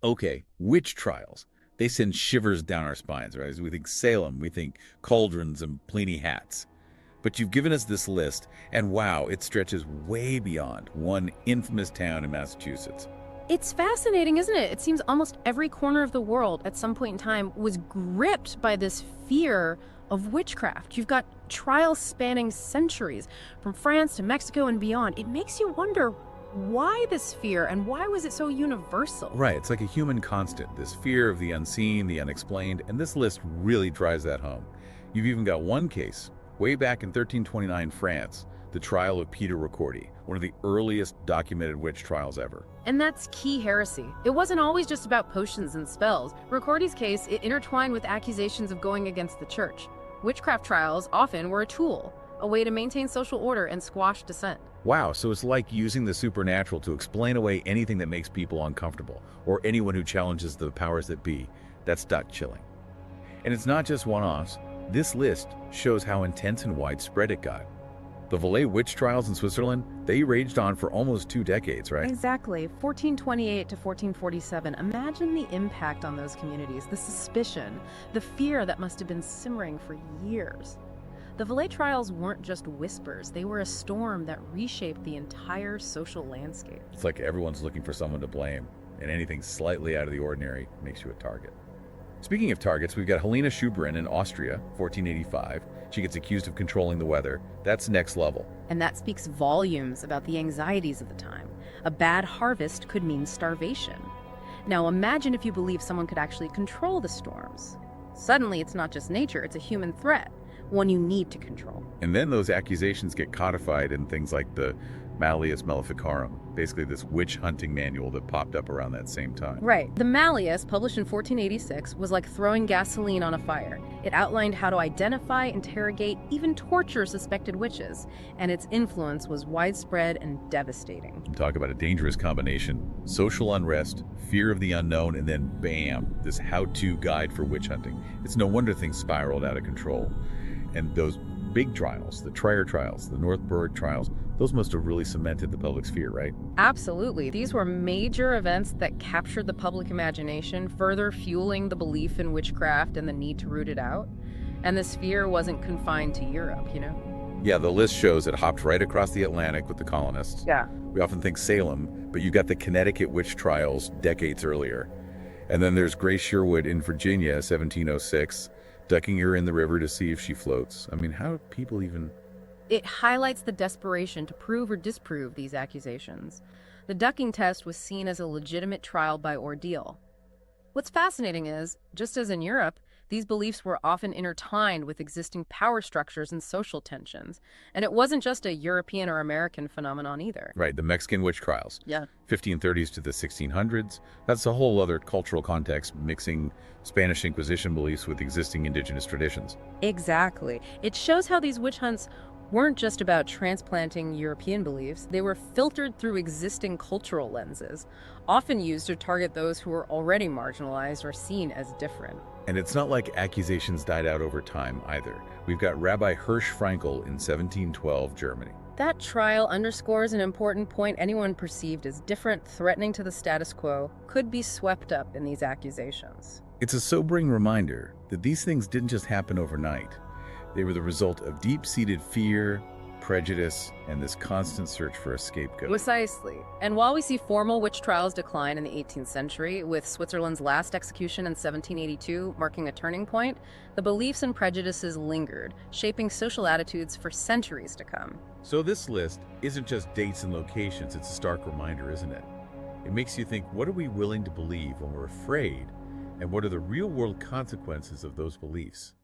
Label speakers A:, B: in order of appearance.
A: Okay, witch trials. They send shivers down our spines, right? As we think Salem, we think cauldrons and Pliny hats. But you've given us this list, and wow, it stretches way beyond one infamous town in Massachusetts.
B: It's fascinating, isn't it? It seems almost every corner of the world at some point in time was gripped by this fear of witchcraft. You've got trials spanning centuries, from France to Mexico and beyond. It makes you wonder why this fear and why was it so universal?
A: Right, it's like a human constant, this fear of the unseen, the unexplained, and this list really drives that home. You've even got one case, way back in 1329 France, the trial of Peter Ricordi, one of the earliest documented witch trials ever.
B: And that's key heresy. It wasn't always just about potions and spells. Ricordi's case, it intertwined with accusations of going against the church. Witchcraft trials often were a tool, a way to maintain social order and squash dissent.
A: Wow, so it's like using the supernatural to explain away anything that makes people uncomfortable, or anyone who challenges the powers that be. That's chilling. And it's not just one-offs. This list shows how intense and widespread it got. The Valais witch trials in Switzerland, they raged on for almost 2 decades, right?
B: Exactly. 1428 to 1447. Imagine the impact on those communities, the suspicion, the fear that must have been simmering for years. The Valais trials weren't just whispers, they were a storm that reshaped the entire social landscape.
A: It's like everyone's looking for someone to blame, and anything slightly out of the ordinary makes you a target. Speaking of targets, we've got Helena Schubrin in Austria, 1485. She gets accused of controlling the weather. That's next level.
B: And that speaks volumes about the anxieties of the time. A bad harvest could mean starvation. Now imagine if you believe someone could actually control the storms. Suddenly it's not just nature, it's a human threat, one you need to control.
A: And then those accusations get codified in things like the Malleus Maleficarum, basically this witch hunting manual that popped up around that same time.
B: Right. The Malleus, published in 1486, was like throwing gasoline on a fire. It outlined how to identify, interrogate, even torture suspected witches, and its influence was widespread and devastating.
A: Talk about a dangerous combination. Social unrest, fear of the unknown, and then bam, this how-to guide for witch hunting. It's no wonder things spiraled out of control. And those big trials, the Trier trials, the Nuremberg trials, those must have really cemented the public's fear, right?
B: Absolutely. These were major events that captured the public imagination, further fueling the belief in witchcraft and the need to root it out. And this fear wasn't confined to Europe, you know?
A: Yeah, the list shows it hopped right across the Atlantic with the colonists.
B: Yeah.
A: We often think Salem, but you got the Connecticut witch trials decades earlier. And then there's Grace Sherwood in Virginia, 1706, ducking her in the river to see if she floats. I mean, how do people even...
B: It highlights the desperation to prove or disprove these accusations. The ducking test was seen as a legitimate trial by ordeal. What's fascinating is, just as in Europe, these beliefs were often intertwined with existing power structures and social tensions. And it wasn't just a European or American phenomenon either.
A: Right, the Mexican witch trials.
B: Yeah.
A: 1530s to the 1600s. That's a whole other cultural context, mixing Spanish Inquisition beliefs with existing indigenous traditions.
B: Exactly. It shows how these witch hunts weren't just about transplanting European beliefs. They were filtered through existing cultural lenses, often used to target those who were already marginalized or seen as different.
A: And it's not like accusations died out over time either. We've got Rabbi Hirsch Frankel in 1712 Germany.
B: That trial underscores an important point. Anyone perceived as different, threatening to the status quo, could be swept up in these accusations.
A: It's a sobering reminder that these things didn't just happen overnight. They were the result of deep-seated fear, prejudice, and this constant search for a scapegoat.
B: Precisely. And while we see formal witch trials decline in the 18th century, with Switzerland's last execution in 1782 marking a turning point, the beliefs and prejudices lingered, shaping social attitudes for centuries to come.
A: So this list isn't just dates and locations, it's a stark reminder, isn't it? It makes you think, what are we willing to believe when we're afraid, and what are the real-world consequences of those beliefs?